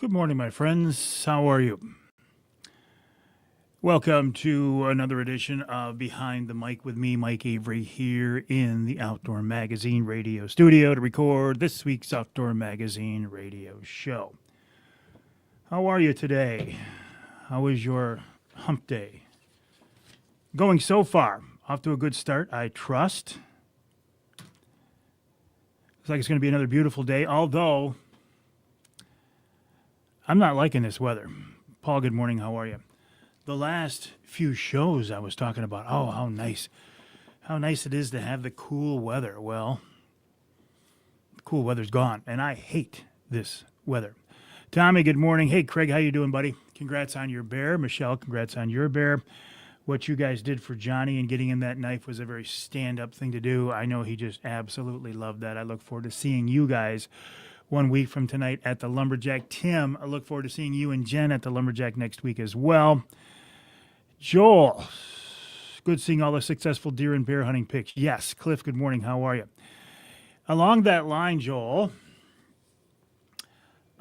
Good morning, my friends. How are you? Welcome to another edition of Behind the Mic with me, Mike Avery, here in the Outdoor Magazine radio studio to record this week's Outdoor Magazine radio show. How are you today? How is your hump day? Going so far. Off to a good start, I trust. Looks like it's going to be another beautiful day, although I'm not liking this weather. Paul, good morning. How are you? The last few shows I was talking about, how nice it is to have the cool weather. Well, the cool weather's gone, and I hate this weather. Tommy, good morning. Hey, Craig, how you doing, buddy? Congrats on your bear. Michelle, congrats on your bear. What you guys did for Johnny and getting him that knife was a very stand-up thing to do. I know he just absolutely loved that. I look forward to seeing you guys 1 week from tonight at the Lumberjack. Tim, I look forward to seeing you and Jen at the Lumberjack next week as well. Joel, good seeing all the successful deer and bear hunting pics. Yes. Cliff, good morning. How are you? Along that line, Joel,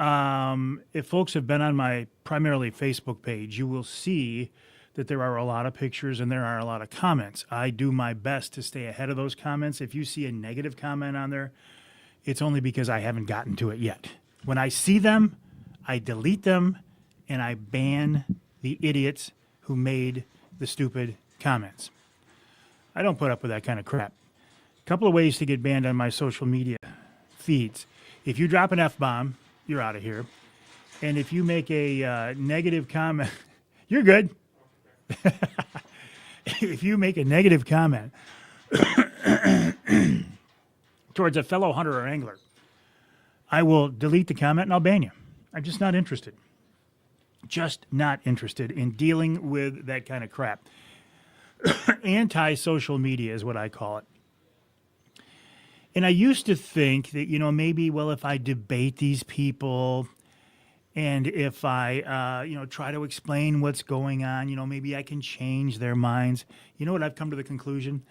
if folks have been on my primarily Facebook page, you will see that there are a lot of pictures and there are a lot of comments. I do my best to stay ahead of those comments. If you see a negative comment on there, it's only because I haven't gotten to it yet. When I see them, I delete them and I ban the idiots who made the stupid comments. I don't put up with that kind of crap. A couple of ways to get banned on my social media feeds. If you drop an F-bomb, you're out of here. And if you make a negative comment, you're good. If you make a negative comment towards a fellow hunter or angler, I will delete the comment and I'll ban you. I'm just not interested. Just not interested in dealing with that kind of crap. Anti-social media is what I call it. And I used to think that, maybe, if I debate these people and if I, try to explain what's going on, maybe I can change their minds. You know what I've come to the conclusion?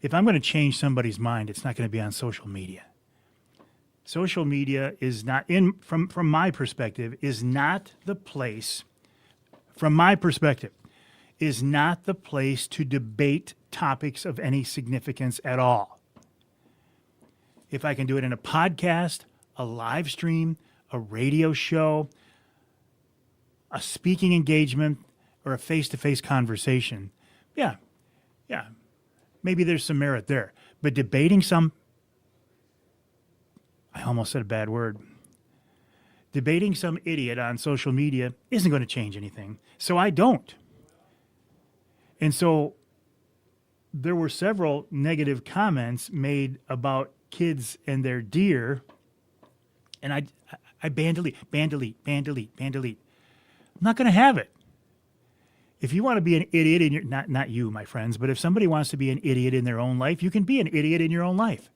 If I'm going to change somebody's mind, it's not going to be on social media. Social media is not, from my perspective, is not the place, from my perspective, is not the place to debate topics of any significance at all. If I can do it in a podcast, a live stream, a radio show, a speaking engagement, or a face-to-face conversation, yeah, maybe there's some merit there. But debating I almost said a bad word. Debating some idiot on social media isn't going to change anything. So I don't. And so there were several negative comments made about kids and their deer. And I ban delete. I'm not going to have it. If you want to be an idiot in your, not you, my friends, but if somebody wants to be an idiot in their own life, you can be an idiot in your own life.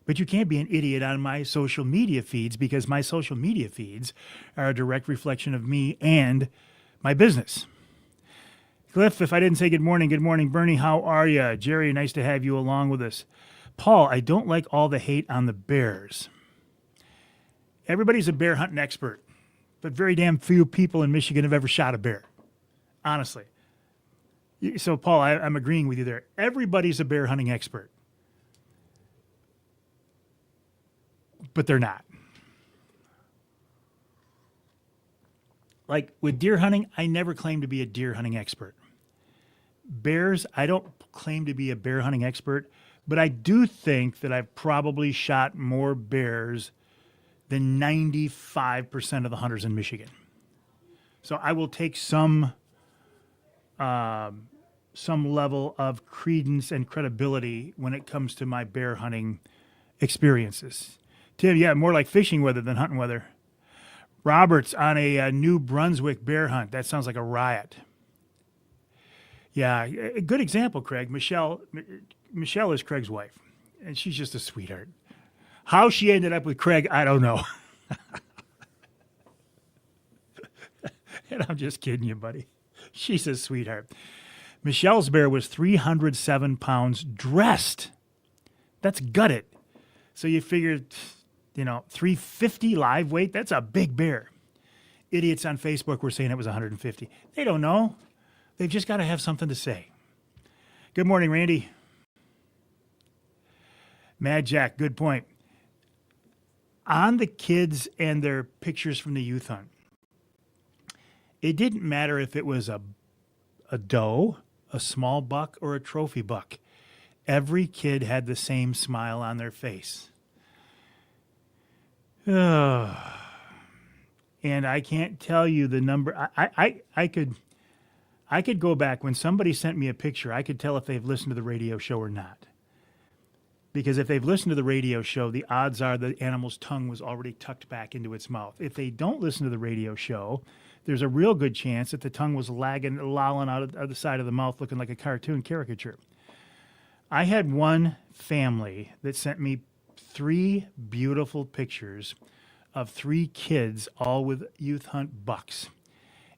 But you can't be an idiot on my social media feeds because my social media feeds are a direct reflection of me and my business. Cliff, if I didn't say good morning, Bernie, how are you? Jerry, nice to have you along with us. Paul, I don't like all the hate on the bears. Everybody's a bear hunting expert, but very damn few people in Michigan have ever shot a bear. Honestly. So, Paul, I'm agreeing with you there. Everybody's a bear hunting expert. But they're not. Like with deer hunting, I never claimed to be a deer hunting expert. Bears, I don't claim to be a bear hunting expert, but I do think that I've probably shot more bears than 95% of the hunters in Michigan. So I will take some level of credence and credibility when it comes to my bear hunting experiences. Tim, yeah, more like fishing weather than hunting weather. Robert's on a New Brunswick bear hunt. That sounds like a riot. Yeah, a good example, Craig. Michelle is Craig's wife, and she's just a sweetheart. How she ended up with Craig, I don't know. And I'm just kidding you, buddy. She's a sweetheart. Michelle's bear was 307 pounds dressed. That's gutted. So you figured, 350 live weight, that's a big bear. Idiots on Facebook were saying it was 150. They don't know. They've just got to have something to say. Good morning, Randy. Mad Jack, good point. On the kids and their pictures from the youth hunt, it didn't matter if it was a doe, a small buck, or a trophy buck. Every kid had the same smile on their face. And I can't tell you the number. I could go back when somebody sent me a picture. I could tell if they've listened to the radio show or not. Because if they've listened to the radio show, the odds are the animal's tongue was already tucked back into its mouth. If they don't listen to the radio show, there's a real good chance that the tongue was lolling out of the side of the mouth looking like a cartoon caricature. I had one family that sent me 3 beautiful pictures of 3 kids, all with youth hunt bucks.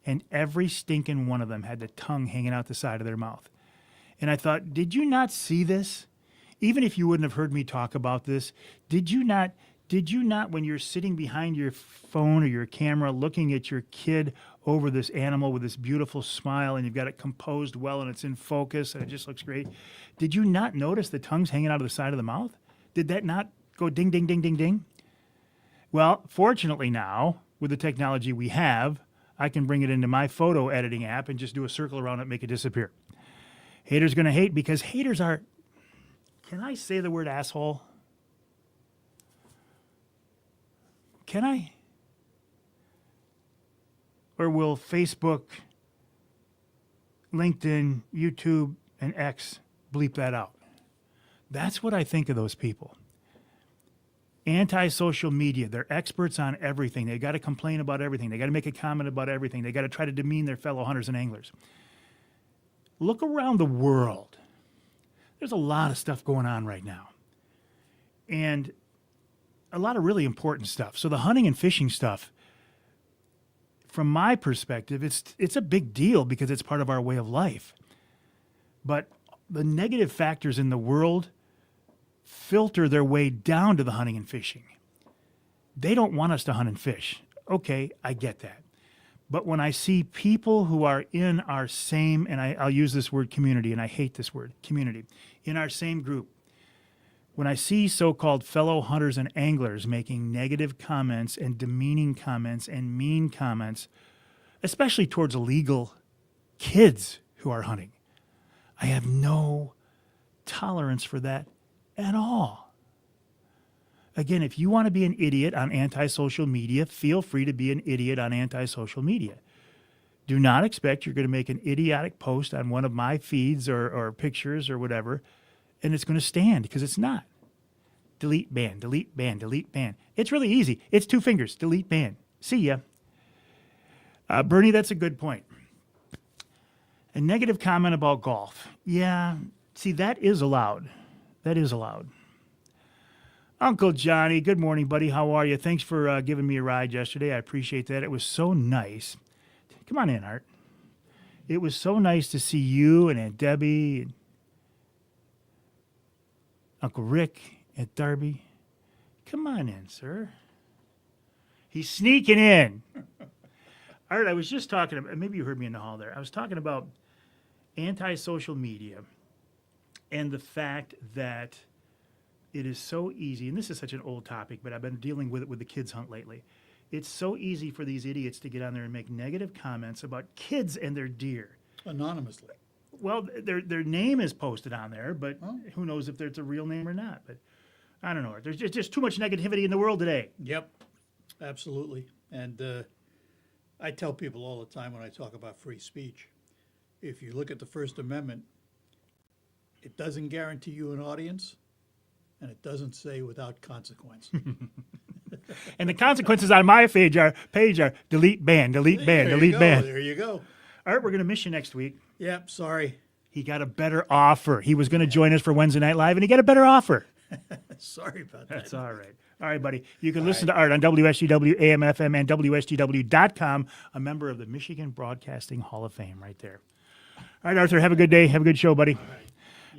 And every stinking one of them had the tongue hanging out the side of their mouth. And I thought, did you not see this? Even if you wouldn't have heard me talk about this, did you not, when you're sitting behind your phone or your camera looking at your kid over this animal with this beautiful smile and you've got it composed well and it's in focus and it just looks great, did you not notice the tongue's hanging out of the side of the mouth? Did that not go ding, ding, ding, ding, ding? Well, fortunately now, with the technology we have, I can bring it into my photo editing app and just do a circle around it and make it disappear. Haters going to hate because haters are... Can I say the word asshole? Can I? Or will Facebook, LinkedIn, YouTube, and X bleep that out? That's what I think of those people. Anti-social media. They're experts on everything. They got to complain about everything. They got to make a comment about everything. They got to try to demean their fellow hunters and anglers. Look around the world. There's a lot of stuff going on right now. And a lot of really important stuff. So the hunting and fishing stuff, from my perspective, it's a big deal because it's part of our way of life. But the negative factors in the world filter their way down to the hunting and fishing. They don't want us to hunt and fish. Okay, I get that. But when I see people who are in our same, and I'll use this word community, and I hate this word, community, in our same group, when I see so-called fellow hunters and anglers making negative comments and demeaning comments and mean comments, especially towards illegal kids who are hunting, I have no tolerance for that at all. Again, if you want to be an idiot on anti-social media, feel free to be an idiot on anti-social media. Do not expect you're going to make an idiotic post on one of my feeds or pictures or whatever, and it's going to stand, because it's not. Delete, ban, delete, ban, delete, ban. It's really easy. It's 2 fingers. Delete, ban. See ya. Bernie, that's a good point. A negative comment about golf. Yeah, see, that is allowed. That is allowed. Uncle Johnny, good morning, buddy. How are you? Thanks for giving me a ride yesterday. I appreciate that. It was so nice. Come on in, Art. It was so nice to see you and Aunt Debbie and Uncle Rick at Darby. Come on in, sir. He's sneaking in. Art, I was just talking about, maybe you heard me in the hall there. I was talking about anti-social media and the fact that it is so easy, and this is such an old topic, but I've been dealing with it with the kids hunt lately. It's so easy for these idiots to get on there and make negative comments about kids and their deer. Anonymously. Well, their name is posted on there, but who knows if it's a real name or not. But I don't know. There's just too much negativity in the world today. Yep, absolutely. And I tell people all the time when I talk about free speech, if you look at the First Amendment, it doesn't guarantee you an audience, and it doesn't say without consequence. And the consequences on my page are delete, ban, delete, ban, delete, ban. There you go. Art, we're going to miss you next week. Yep, sorry. He got a better offer. He was going to join us for Wednesday Night Live, and he got a better offer. Sorry about that. That's all right. All right, buddy. You can listen to Art on WSGW, AM, FM, and WSGW.com, a member of the Michigan Broadcasting Hall of Fame right there. All right, Arthur, have a good day. Have a good show, buddy.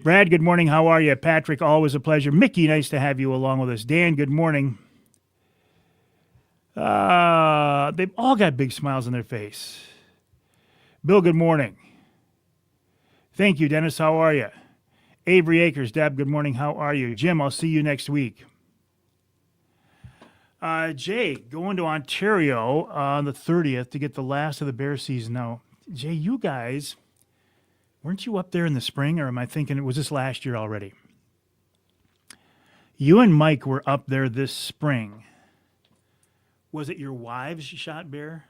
Brad, good morning. How are you? Patrick, always a pleasure. Mickey, nice to have you along with us. Dan, good morning. They've all got big smiles on their face. Bill, good morning. Thank you, Dennis. How are you? Avery Akers, Deb, good morning. How are you? Jim, I'll see you next week. Jay, going to Ontario on the 30th to get the last of the bear season. Now, Jay, you guys, weren't you up there in the spring, or am I thinking, was this last year already? You and Mike were up there this spring. Was it your wives shot bear?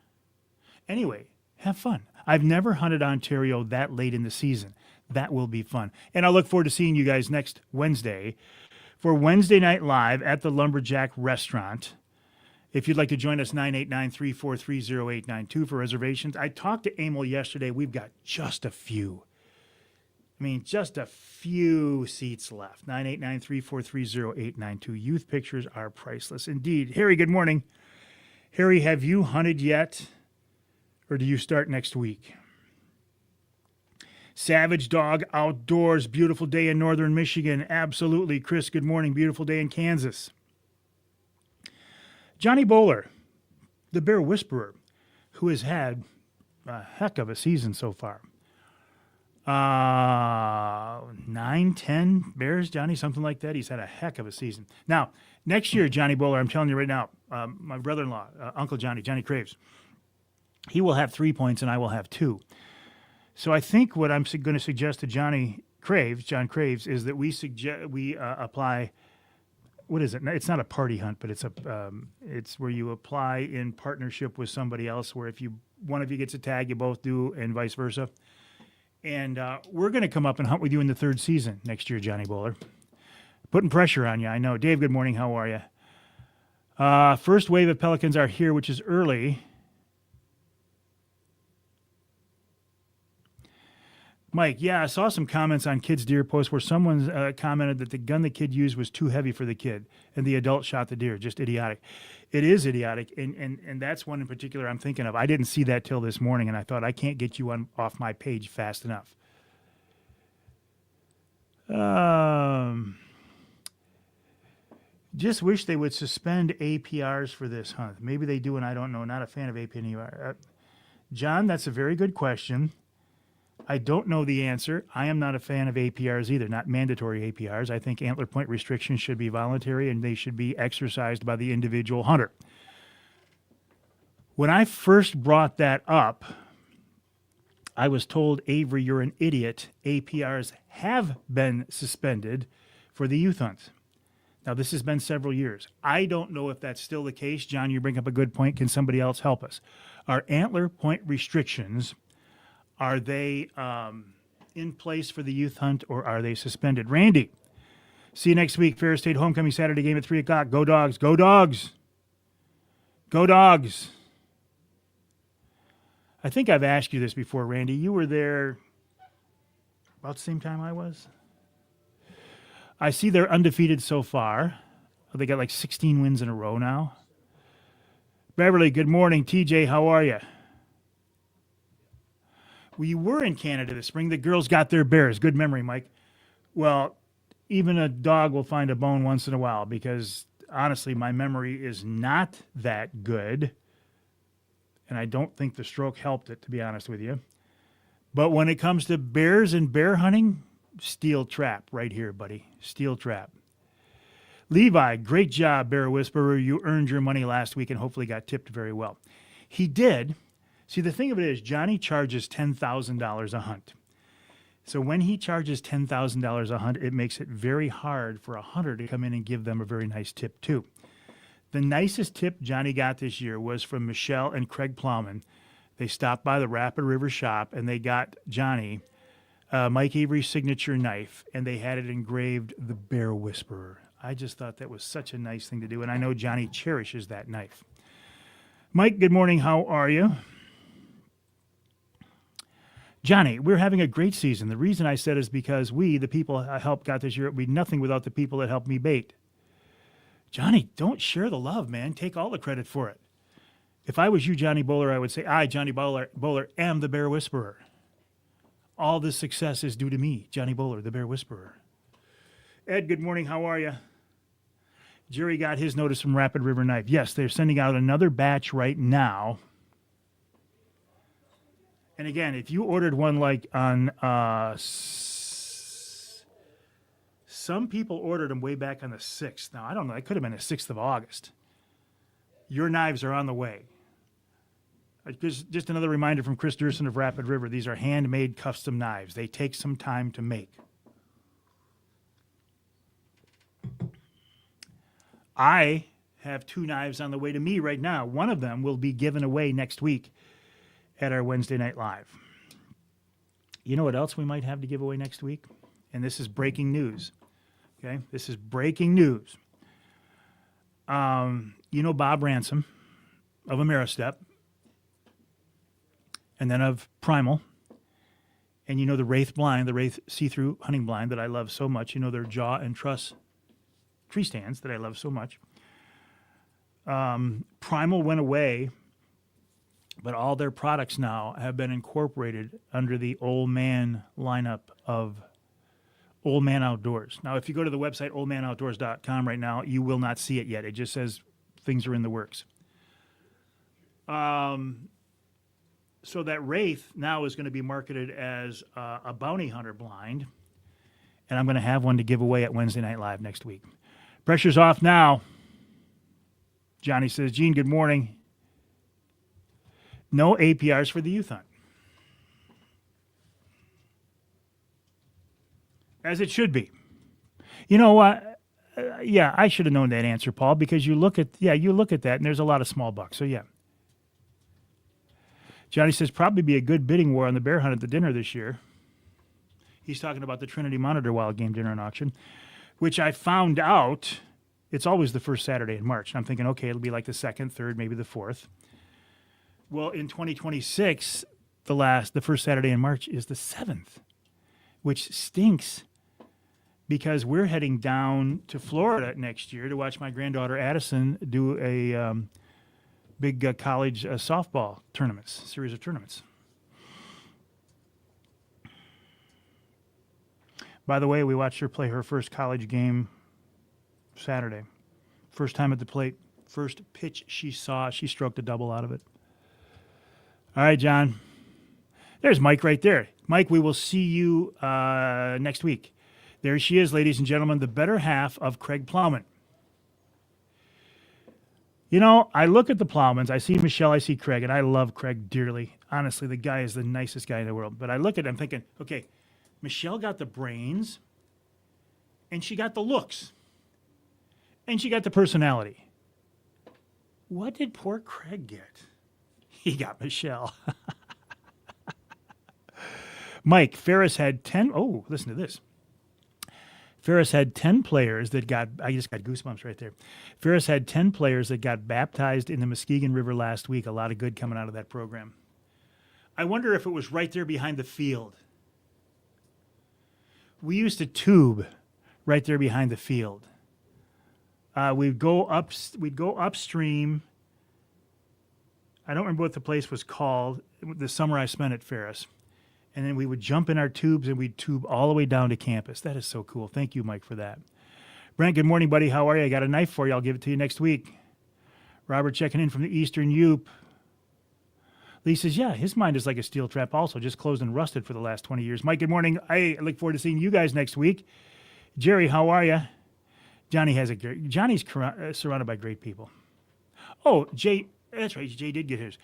Anyway, have fun. I've never hunted Ontario that late in the season. That will be fun. And I look forward to seeing you guys next Wednesday for Wednesday Night Live at the Lumberjack Restaurant. If you'd like to join us, 989-343-0892 for reservations. I talked to Emil yesterday. We've got just a few. Just a few seats left. 989-343-0892. Youth pictures are priceless indeed. Harry, good morning. Harry, have you hunted yet, or do you start next week? Savage Dog Outdoors, beautiful day in northern Michigan. Absolutely. Chris, good morning. Beautiful day in Kansas. Johnny Bowler, the Bear Whisperer, who has had a heck of a season so far. 9, 10 bears, Johnny, something like that. He's had a heck of a season. Now, next year, Johnny Bowler, I'm telling you right now, my brother-in-law, Uncle Johnny Craves, he will have 3 points and I will have 2. So I think what I'm going to suggest to John Craves, is that we apply. What is it? It's not a party hunt, but it's where you apply in partnership with somebody else. Where if one of you gets a tag, you both do, and vice versa. And we're going to come up and hunt with you in the third season next year, Johnny Bowler. Putting pressure on you, I know. Dave, good morning. How are you? First wave of pelicans are here, which is early. Mike, yeah, I saw some comments on kids' deer posts where someone commented that the gun the kid used was too heavy for the kid, and the adult shot the deer. Just idiotic. It is idiotic, and that's one in particular I'm thinking of. I didn't see that till this morning, and I thought, I can't get you off my page fast enough. Just wish they would suspend APRs for this hunt. Maybe they do, and I don't know. Not a fan of APR. John, that's a very good question. I don't know the answer. I am not a fan of APRs either, not mandatory APRs. I think antler point restrictions should be voluntary and they should be exercised by the individual hunter. When I first brought that up, I was told, Avery, you're an idiot. APRs have been suspended for the youth hunts. Now, this has been several years. I don't know if that's still the case. John, you bring up a good point. Can somebody else help us? Are antler point restrictions, are they in place for the youth hunt, or are they suspended? Randy, see you next week. Fair State Homecoming Saturday game at 3 o'clock. Go Dogs. Go Dogs. Go Dogs. I think I've asked you this before, Randy. You were there about the same time I was. I see they're undefeated so far. They got like 16 wins in a row now. Beverly, good morning. TJ, how are you? We were in Canada this spring. The girls got their bears. Good memory, Mike. Well, even a dog will find a bone once in a while because, honestly, my memory is not that good. And I don't think the stroke helped it, to be honest with you. But when it comes to bears and bear hunting, steel trap right here, buddy. Steel trap. Levi, great job, Bear Whisperer. You earned your money last week and hopefully got tipped very well. He did. See, the thing of it is, Johnny charges $10,000 a hunt. So when he charges $10,000 a hunt, it makes it very hard for a hunter to come in and give them a very nice tip, too. The nicest tip Johnny got this year was from Michelle and Craig Plowman. They stopped by the Rapid River shop, and they got Johnny Mike Avery's signature knife, and they had it engraved, the Bear Whisperer. I just thought that was such a nice thing to do, and I know Johnny cherishes that knife. Mike, good morning. How are you? Johnny, we're having a great season. The reason I said is because we, the people I helped got this year, it would be nothing without the people that helped me bait. Johnny, don't share the love, man. Take all the credit for it. If I was you, Johnny Bowler, I would say, I, Johnny Bowler, am the Bear Whisperer. All this success is due to me, Johnny Bowler, the Bear Whisperer. Ed, good morning. How are you? Jerry got his notice from Rapid River Knife. Yes, they're sending out another batch right now. And again, if you ordered one like on, some people ordered them way back on the 6th. Now, I don't know. It could have been the 6th of August. Your knives are on the way. Just another reminder from Chris Durson of Rapid River. These are handmade custom knives. They take some time to make. I have 2 knives on the way to me right now. One of them will be given away next week at our Wednesday Night Live. You know what else we might have to give away next week? And this is breaking news. Okay, this is breaking news. You know Bob Ransom of Ameristep, and then of Primal, and you know the Wraith blind, the Wraith see-through hunting blind that I love so much. You know their jaw and truss tree stands that I love so much. Primal went away, but all their products now have been incorporated under the Old Man lineup of Old Man Outdoors. Now, if you go to the website oldmanoutdoors.com right now, you will not see it yet. It just says things are in the works. So that Wraith now is going to be marketed as a bounty hunter blind, and I'm going to have one to give away at Wednesday Night Live next week. Pressure's off now. Johnny says, Gene, good morning. No APRs for the youth hunt. As it should be. You know what? Yeah, I should have known that answer, Paul, because you look at that and there's a lot of small bucks. So yeah. Johnny says probably be a good bidding war on the bear hunt at the dinner this year. He's talking about the Trinity Monitor Wild Game Dinner and Auction, which I found out it's always the first Saturday in March. And I'm thinking, okay, it'll be like the 2nd, 3rd, maybe the 4th. Well, in 2026, the first Saturday in March is the 7th, which stinks because we're heading down to Florida next year to watch my granddaughter Addison do a big college softball series of tournaments. By the way, we watched her play her first college game Saturday. First time at the plate. First pitch she saw, she stroked a double out of it. All right, John. There's Mike right there. Mike, we will see you next week. There she is, ladies and gentlemen, the better half of Craig Plowman. You know, I look at the Plowmans. I see Michelle, I see Craig, and I love Craig dearly. Honestly, the guy is the nicest guy in the world. But I look at him thinking, okay, Michelle got the brains, and she got the looks, and she got the personality. What did poor Craig get? He got Michelle. Mike, Ferris had 10. Oh, listen to this. Ferris had 10 players that I just got goosebumps right there. Ferris had 10 players that got baptized in the Muskegon River last week. A lot of good coming out of that program. I wonder if it was right there behind the field. We used to tube right there behind the field. We'd go upstream. I don't remember what the place was called the summer I spent at Ferris. And then we would jump in our tubes and we'd tube all the way down to campus. That is so cool. Thank you, Mike, for that. Brent, good morning, buddy. How are you? I got a knife for you. I'll give it to you next week. Robert checking in from the Eastern Yup. Lee says, yeah, his mind is like a steel trap also, just closed and rusted for the last 20 years. Mike, good morning. I look forward to seeing you guys next week. Jerry, how are you? Johnny's surrounded by great people. Oh, Jay, that's right. Jay did get his.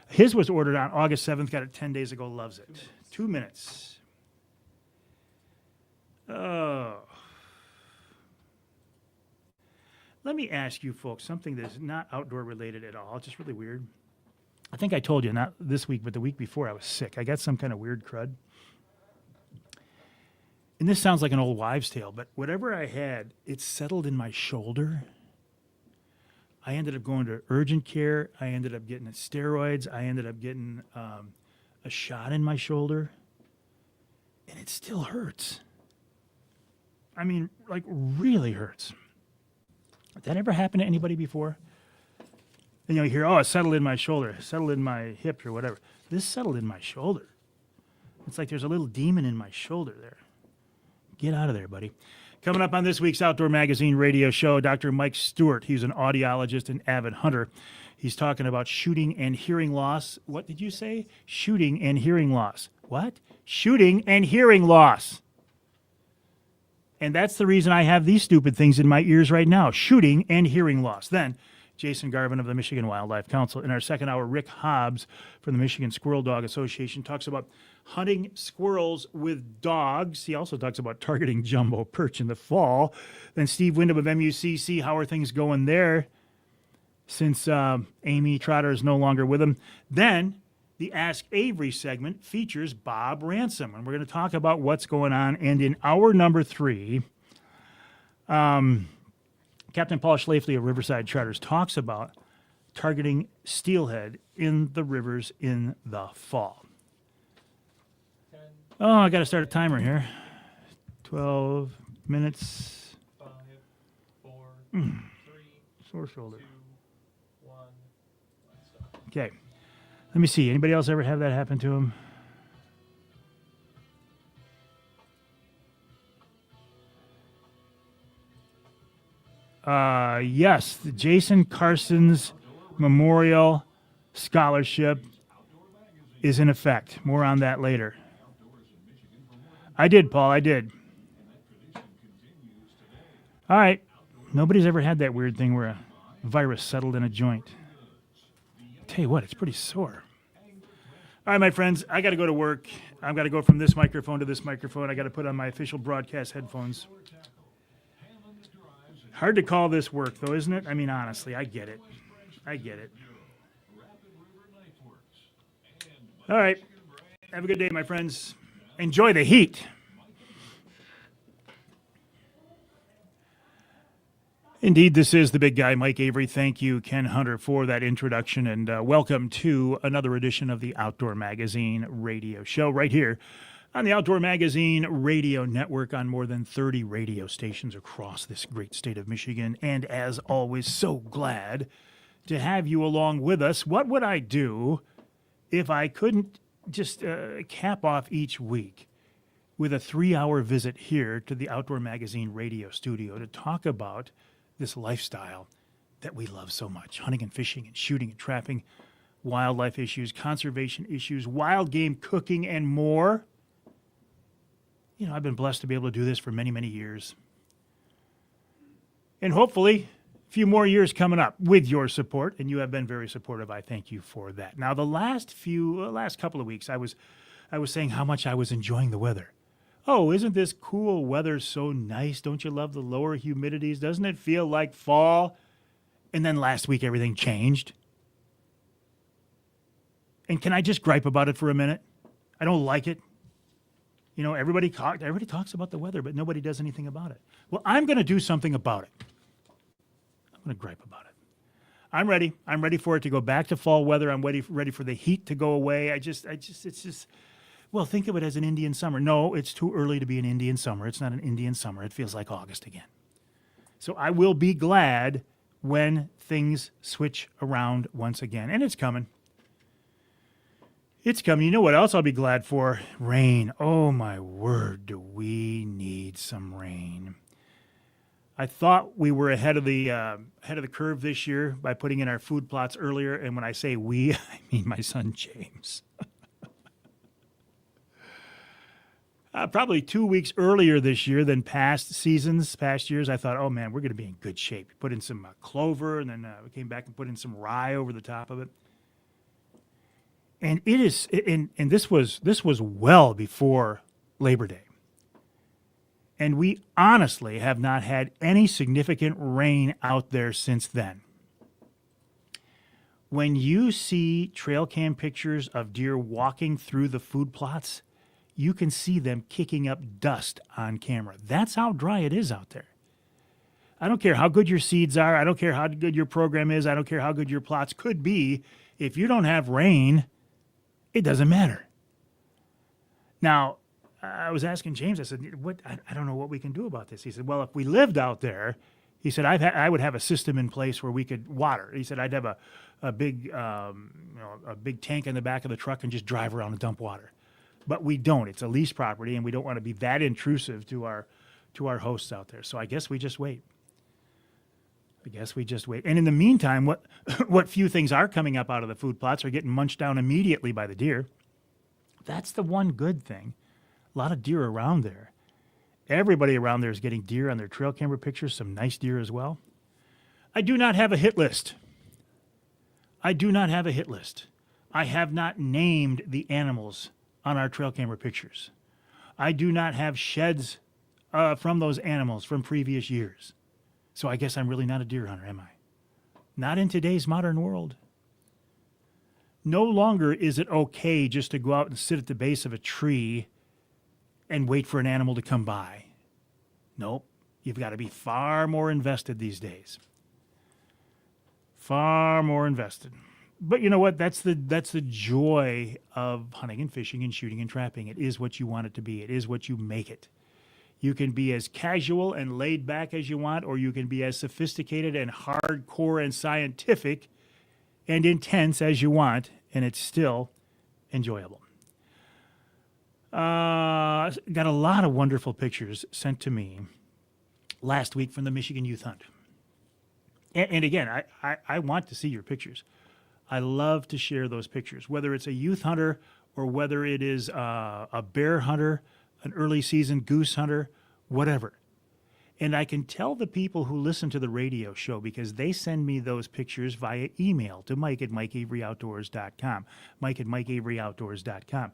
His was ordered on August 7th, got it 10 days ago, loves it. 2 minutes. Oh. Let me ask you folks something that's not outdoor related at all. It's just really weird. I think I told you, not this week, but the week before I was sick. I got some kind of weird crud. And this sounds like an old wives' tale, but whatever I had, it settled in my shoulder. I ended up going to urgent care. I ended up getting steroids. I ended up getting a shot in my shoulder. And it still hurts. I mean, like really hurts. Did that ever happen to anybody before? And you hear, oh, it settled in my shoulder, it settled in my hip or whatever. This settled in my shoulder. It's like there's a little demon in my shoulder there. Get out of there, buddy. Coming up on this week's Outdoor Magazine radio show, Dr. Mike Stewart. He's an audiologist and avid hunter. He's talking about shooting and hearing loss. What did you say? Shooting and hearing loss. What? Shooting and hearing loss. And that's the reason I have these stupid things in my ears right now. Shooting and hearing loss. Then, Jason Garvin of the Michigan Wildlife Council. In our second hour, Rick Hobbs from the Michigan Squirrel Dog Association talks about hunting squirrels with dogs. He also talks about targeting jumbo perch in the fall. Then Steve Wyndham of MUCC, how are things going there since Amy Trotter is no longer with him? Then the Ask Avery segment features Bob Ransom, and we're going to talk about what's going on. And in hour number 3, Captain Paul Schlafly of Riverside Charters talks about targeting steelhead in the rivers in the fall. Oh, I got to start a timer here. 12 minutes. 5, 4, 3, Sore shoulder. 2, 1. Stop. Okay. Let me see. Anybody else ever have that happen to him? Yes, the Jason Carson's Memorial Scholarship is in effect. More on that later. I did, Paul. I did. All right. Nobody's ever had that weird thing where a virus settled in a joint. Tell you what, it's pretty sore. All right, my friends, I got to go to work. I've got to go from this microphone to this microphone. I got to put on my official broadcast headphones. Hard to call this work, though, isn't it? I mean, honestly, I get it. I get it. All right. Have a good day, my friends. Enjoy the heat. Indeed, this is the big guy, Mike Avery. Thank you, Ken Hunter, for that introduction, and welcome to another edition of the Outdoor Magazine radio show right here on the Outdoor Magazine radio network on more than 30 radio stations across this great state of Michigan. And as always, so glad to have you along with us. What would I do if I couldn't just cap off each week with a 3-hour visit here to the Outdoor Magazine radio studio to talk about this lifestyle that we love so much: hunting and fishing and shooting and trapping, wildlife issues, conservation issues, wild game cooking, and more. You know, I've been blessed to be able to do this for many, many years. And hopefully a few more years coming up with your support, and you have been very supportive. I thank you for that. Now, the last couple of weeks, I was saying how much I was enjoying the weather. Oh, isn't this cool weather so nice? Don't you love the lower humidities? Doesn't it feel like fall? And then last week, everything changed. And can I just gripe about it for a minute? I don't like it. You know, everybody talks about the weather, but nobody does anything about it. Well, I'm going to do something about it. I'm going to gripe about it. I'm ready. I'm ready for it to go back to fall weather. I'm ready for the heat to go away. It's just, well, think of it as an Indian summer. No, it's too early to be an Indian summer. It's not an Indian summer. It feels like August again. So I will be glad when things switch around once again. And it's coming. It's coming. You know what else I'll be glad for? Rain. Oh, my word, do we need some rain. I thought we were ahead of the curve this year by putting in our food plots earlier. And when I say we, I mean my son James. Probably 2 weeks earlier this year than past years, I thought, oh man, we're going to be in good shape. Put in some clover, and then we came back and put in some rye over the top of it. And it is, and this was well before Labor Day. And we honestly have not had any significant rain out there since then. When you see trail cam pictures of deer walking through the food plots, you can see them kicking up dust on camera. That's how dry it is out there. I don't care how good your seeds are. I don't care how good your program is. I don't care how good your plots could be. If you don't have rain, it doesn't matter. Now, I was asking James, I said, "What? I don't know what we can do about this." He said, well, if we lived out there, he said, I would have a system in place where we could water. He said, I'd have a big tank in the back of the truck and just drive around and dump water. But we don't. It's a lease property, and we don't want to be that intrusive to our to our hosts out there. So I guess we just wait. And in the meantime, what what few things are coming up out of the food plots are getting munched down immediately by the deer. That's the one good thing. A lot of deer around there. Everybody around there is getting deer on their trail camera pictures, some nice deer as well. I do not have a hit list. I have not named the animals on our trail camera pictures. I do not have sheds from those animals from previous years. So I guess I'm really not a deer hunter, am I? Not in today's modern world. No longer is it okay just to go out and sit at the base of a tree and wait for an animal to come by. Nope. You've got to be far more invested these days. Far more invested. But you know what? That's the joy of hunting and fishing and shooting and trapping. It is what you want it to be. It is what you make it. You can be as casual and laid back as you want, or you can be as sophisticated and hardcore and scientific and intense as you want, and it's still enjoyable. Got a lot of wonderful pictures sent to me last week from the Michigan Youth Hunt. And again, I want to see your pictures. I love to share those pictures, whether it's a youth hunter or whether it is a bear hunter, an early season goose hunter, whatever. And I can tell the people who listen to the radio show because they send me those pictures via email to Mike at MikeAveryOutdoors.com. Mike at MikeAveryOutdoors.com.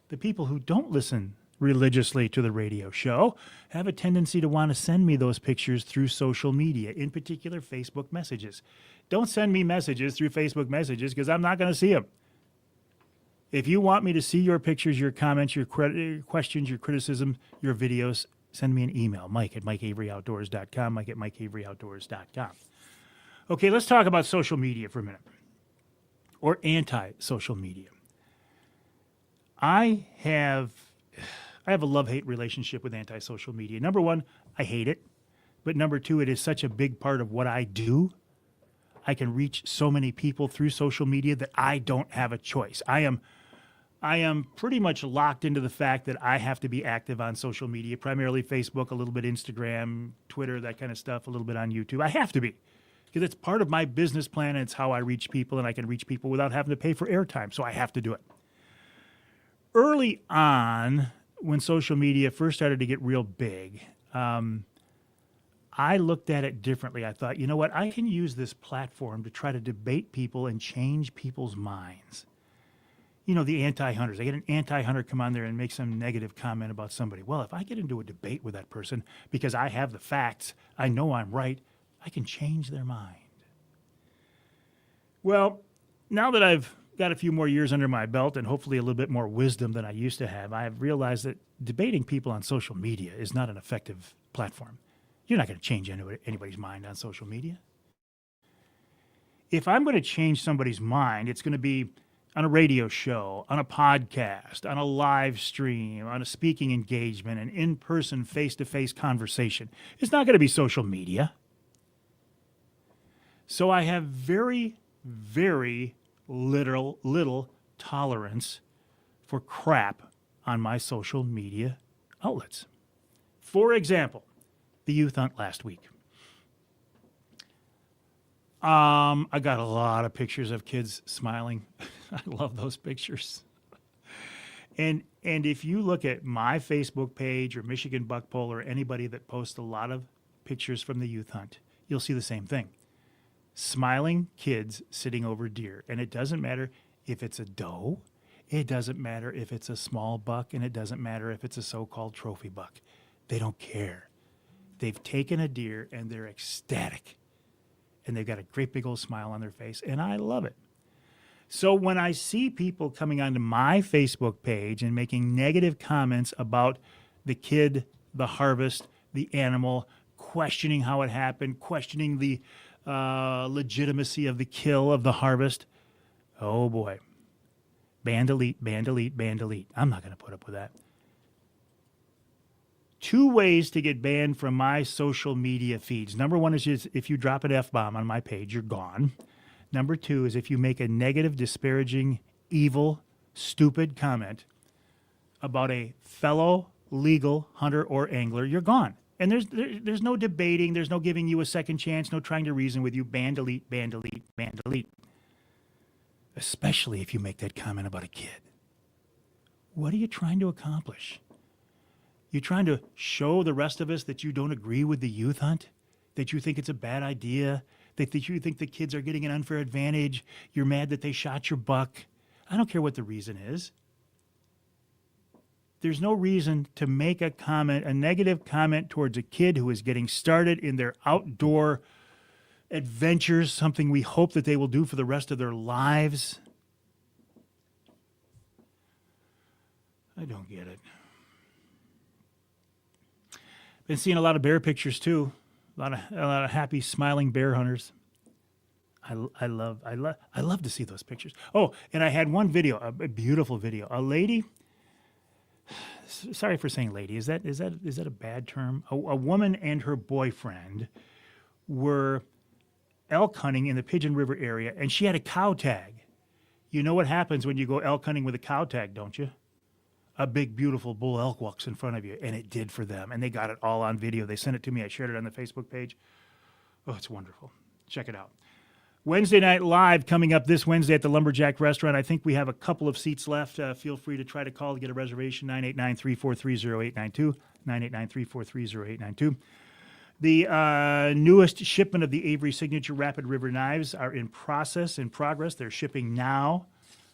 The people who don't listen religiously to the radio show have a tendency to want to send me those pictures through social media, in particular Facebook messages. Don't send me messages through Facebook messages because I'm not going to see them. If you want me to see your pictures, your comments, your questions, your criticism, your videos, send me an email, Mike at MikeAveryOutdoors.com, Mike at MikeAveryOutdoors.com. Okay, let's talk about social media for a minute, or anti-social media. I have a love-hate relationship with anti-social media. Number one, I hate it. But number two, it is such a big part of what I do. I can reach so many people through social media that I don't have a choice. I am pretty much locked into the fact that I have to be active on social media, primarily Facebook, a little bit Instagram, Twitter, that kind of stuff, a little bit on YouTube. I have to be because it's part of my business plan and it's how I reach people, and I can reach people without having to pay for airtime, so I have to do it. Early on, when social media first started to get real big, I looked at it differently. I thought, you know what? I can use this platform to try to debate people and change people's minds. You know, the anti-hunters. I get an anti-hunter come on there and make some negative comment about somebody. Well, if I get into a debate with that person because I have the facts, I know I'm right, I can change their mind. Well, now that I've got a few more years under my belt and hopefully a little bit more wisdom than I used to have, I have realized that debating people on social media is not an effective platform. You're not going to change anybody's mind on social media. If I'm going to change somebody's mind, it's going to be on a radio show, on a podcast, on a live stream, on a speaking engagement, an in-person, face-to-face conversation. It's not going to be social media. So I have very, very little tolerance for crap on my social media outlets. For example, the youth hunt last week. I got a lot of pictures of kids smiling. I love those pictures. And if you look at my Facebook page or Michigan Buck Poll or anybody that posts a lot of pictures from the youth hunt, you'll see the same thing. Smiling kids sitting over deer. And it doesn't matter if it's a doe, it doesn't matter if it's a small buck, and it doesn't matter if it's a so-called trophy buck. They don't care. They've taken a deer and they're ecstatic. And they've got a great big old smile on their face, and I love it. So when I see people coming onto my Facebook page and making negative comments about the kid, the harvest, the animal, questioning how it happened, questioning the legitimacy of the kill of the harvest, oh boy. Ban, delete, ban, delete, ban, delete. I'm not going to put up with that. 2 ways to get banned from my social media feeds. Number one is just if you drop an F-bomb on my page, you're gone. Number 2 is if you make a negative, disparaging, evil, stupid comment about a fellow legal hunter or angler, you're gone. And there's no debating, there's no giving you a second chance, no trying to reason with you. Ban, delete, ban, delete, ban, delete. Especially if you make that comment about a kid. What are you trying to accomplish? You trying to show the rest of us that you don't agree with the youth hunt? That you think it's a bad idea? That you think the kids are getting an unfair advantage? You're mad that they shot your buck? I don't care what the reason is. There's no reason to make a comment, a negative comment towards a kid who is getting started in their outdoor adventures, something we hope that they will do for the rest of their lives. I don't get it. Been seeing a lot of bear pictures too. A lot of happy, smiling bear hunters. I love to see those pictures. Oh, and I had one video, a beautiful video. A lady. Sorry for saying lady. Is that a bad term? A woman and her boyfriend were elk hunting in the Pigeon River area, and she had a cow tag. You know what happens when you go elk hunting with a cow tag, don't you? A big, beautiful bull elk walks in front of you, and it did for them. And they got it all on video. They sent it to me. I shared it on the Facebook page. Oh, it's wonderful. Check it out. Wednesday Night Live coming up this Wednesday at the Lumberjack Restaurant. I think we have a couple of seats left. Feel free to try to call to get a reservation, 989-343-0892, 989-343-0892. The newest shipment of the Avery Signature Rapid River knives are in progress. They're shipping now.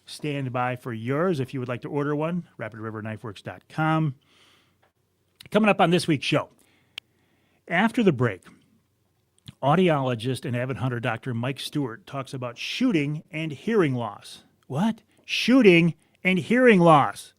Stand by for yours if you would like to order one, rapidriverknifeworks.com. Coming up on this week's show, after the break, audiologist and avid hunter Dr. Mike Stewart talks about shooting and hearing loss. What? Shooting and hearing loss.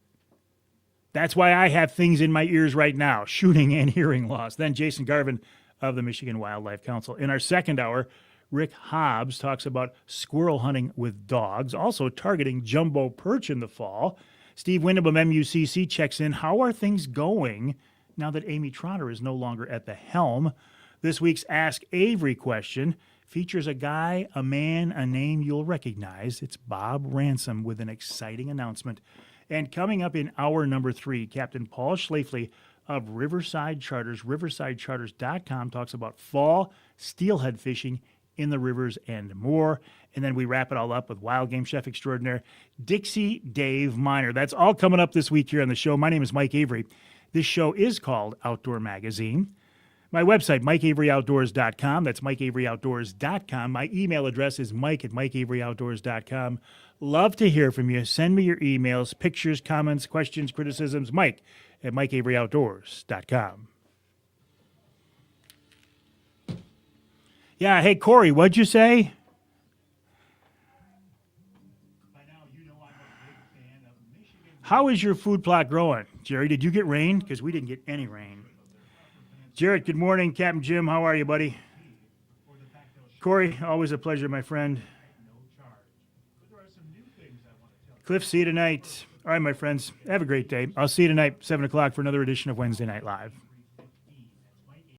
That's why I have things in my ears right now, shooting and hearing loss. Then Jason Garvin of the Michigan Wildlife Council. In our second hour, Rick Hobbs talks about squirrel hunting with dogs, also targeting jumbo perch in the fall. Steve Wyndham of MUCC checks in. How are things going now that Amy Trotter is no longer at the helm? This week's Ask Avery question features a guy, a man, a name you'll recognize. It's Bob Ransom with an exciting announcement. And coming up in hour number 3, Captain Paul Schlafly of Riverside Charters, riversidecharters.com, talks about fall steelhead fishing in the rivers and more. And then we wrap it all up with wild game chef extraordinaire Dixie Dave Miner. That's all coming up this week here on the show. My name is Mike Avery. This show is called Outdoor Magazine. My website, MikeAveryOutdoors.com. That's MikeAveryOutdoors.com. My email address is Mike@MikeAveryOutdoors.com. Love to hear from you. Send me your emails, pictures, comments, questions, criticisms. Mike@MikeAveryOutdoors.com. Yeah, hey, Corey, what'd you say? By now, you know I'm a big fan of Michigan. How is your food plot growing? Jerry, did you get rain? Because we didn't get any rain. Jarrett, good morning. Captain Jim, how are you, buddy? Corey, always a pleasure, my friend. Cliff, see you tonight. All right, my friends, have a great day. I'll see you tonight, 7 o'clock, for another edition of Wednesday Night Live.